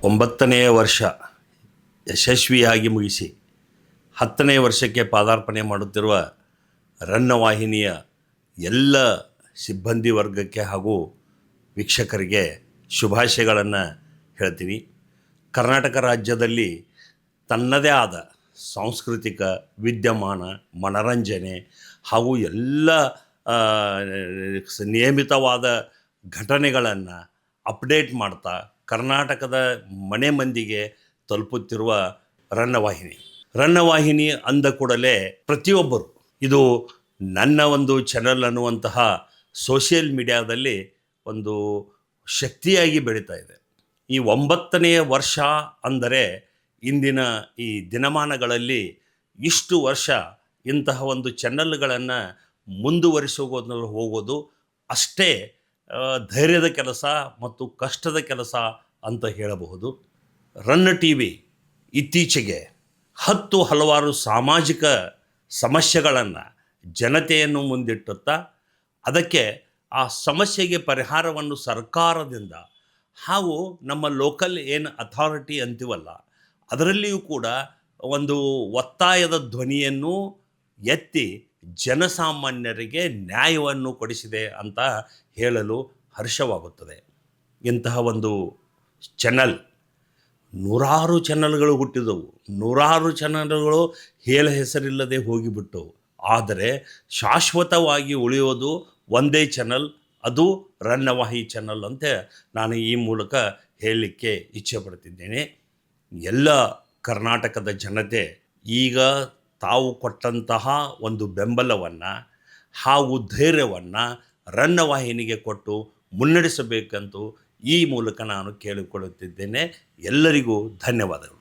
9ನೇ ವರ್ಷ ಯಶಸ್ವಿಯಾಗಿ ಮುಗಿಸಿ 10ನೇ ವರ್ಷಕ್ಕೆ ಪಾದಾರ್ಪಣೆ ಮಾಡುತ್ತಿರುವ ರನ್ನವಾಹಿನಿಯ ಎಲ್ಲ ಸಿಬ್ಬಂದಿ ವರ್ಗಕ್ಕೆ ಹಾಗೂ ವೀಕ್ಷಕರಿಗೆ ಶುಭಾಶಯಗಳನ್ನು ಹೇಳ್ತೀನಿ. ಕರ್ನಾಟಕ ರಾಜ್ಯದಲ್ಲಿ ತನ್ನದೇ ಆದ ಸಾಂಸ್ಕೃತಿಕ ವಿದ್ಯಮಾನ, ಮನರಂಜನೆ ಹಾಗೂ ಎಲ್ಲ ನಿಯಮಿತವಾದ ಘಟನೆಗಳನ್ನು ಅಪ್ಡೇಟ್ ಮಾಡ್ತಾ ಕರ್ನಾಟಕದ ಮನೆ ಮಂದಿಗೆ ತಲುಪುತ್ತಿರುವ ರನ್ನವಾಹಿನಿ ಅಂದ ಕೂಡಲೇ ಪ್ರತಿಯೊಬ್ಬರು ಇದು ನನ್ನ ಒಂದು ಚಾನಲ್ ಅನ್ನುವಂತಹ ಸೋಷಿಯಲ್ ಮೀಡಿಯಾದಲ್ಲಿ ಒಂದು ಶಕ್ತಿಯಾಗಿ ಬೆಳೀತಾ ಇದೆ. ಈ 9ನೇ ವರ್ಷ ಅಂದರೆ ಇಂದಿನ ಈ ದಿನಮಾನಗಳಲ್ಲಿ ಇಷ್ಟು ವರ್ಷ ಇಂತಹ ಒಂದು ಚಾನಲ್ಗಳನ್ನು ಹೋಗೋದು ಅಷ್ಟೇ ಧೈರ್ಯದ ಕೆಲಸ ಮತ್ತು ಕಷ್ಟದ ಕೆಲಸ ಅಂತ ಹೇಳಬಹುದು. ರನ್ನ ಟಿವಿ ಇತ್ತೀಚೆಗೆ ಹಲವಾರು ಸಾಮಾಜಿಕ ಸಮಸ್ಯೆಗಳನ್ನು ಜನತೆಯನ್ನು ಮುಂದಿಟ್ಟುತ್ತಾ ಅದಕ್ಕೆ ಆ ಸಮಸ್ಯೆಗೆ ಪರಿಹಾರವನ್ನು ಸರ್ಕಾರದಿಂದ ಹಾಗೂ ನಮ್ಮ ಲೋಕಲ್ ಏನು ಅಥಾರಿಟಿ ಅಂತೀವಲ್ಲ ಅದರಲ್ಲಿಯೂ ಕೂಡ ಒಂದು ಒತ್ತಾಯದ ಧ್ವನಿಯನ್ನು ಎತ್ತಿ ಜನಸಾಮಾನ್ಯರಿಗೆ ನ್ಯಾಯವನ್ನು ಕೊಡಿಸಿದೆ ಅಂತ ಹೇಳಲು ಹರ್ಷವಾಗುತ್ತದೆ. ಇಂತಹ ಒಂದು ಚಾನಲ್ ನೂರಾರು ಚಾನಲ್ಗಳು ಹುಟ್ಟಿದವು, ನೂರಾರು ಚಾನಲ್ಗಳು ಹೆಸರಿಲ್ಲದೆ ಹೋಗಿಬಿಟ್ಟವು. ಆದರೆ ಶಾಶ್ವತವಾಗಿ ಉಳಿಯೋದು ಒಂದೇ ಚಾನಲ್, ಅದು ರನ್ನವಾಹಿ ಚಾನಲ್ ಅಂತ ನಾನು ಈ ಮೂಲಕ ಹೇಳಲಿಕ್ಕೆ ಇಚ್ಛೆ ಪಡ್ತಿದ್ದೇನೆ. ಎಲ್ಲ ಕರ್ನಾಟಕದ ಜನತೆ ಈಗ ತಾವು ಕೊಟ್ಟಂತಹ ಒಂದು ಬೆಂಬಲವನ್ನು ಹಾಗೂ ಧೈರ್ಯವನ್ನು ರನ್ನವಾಹಿನಿಗೆ ಕೊಟ್ಟು ಮುನ್ನಡೆಸಬೇಕಂತೂ ಈ ಮೂಲಕ ನಾನು ಕೇಳಿಕೊಳ್ಳುತ್ತಿದ್ದೇನೆ. ಎಲ್ಲರಿಗೂ ಧನ್ಯವಾದಗಳು.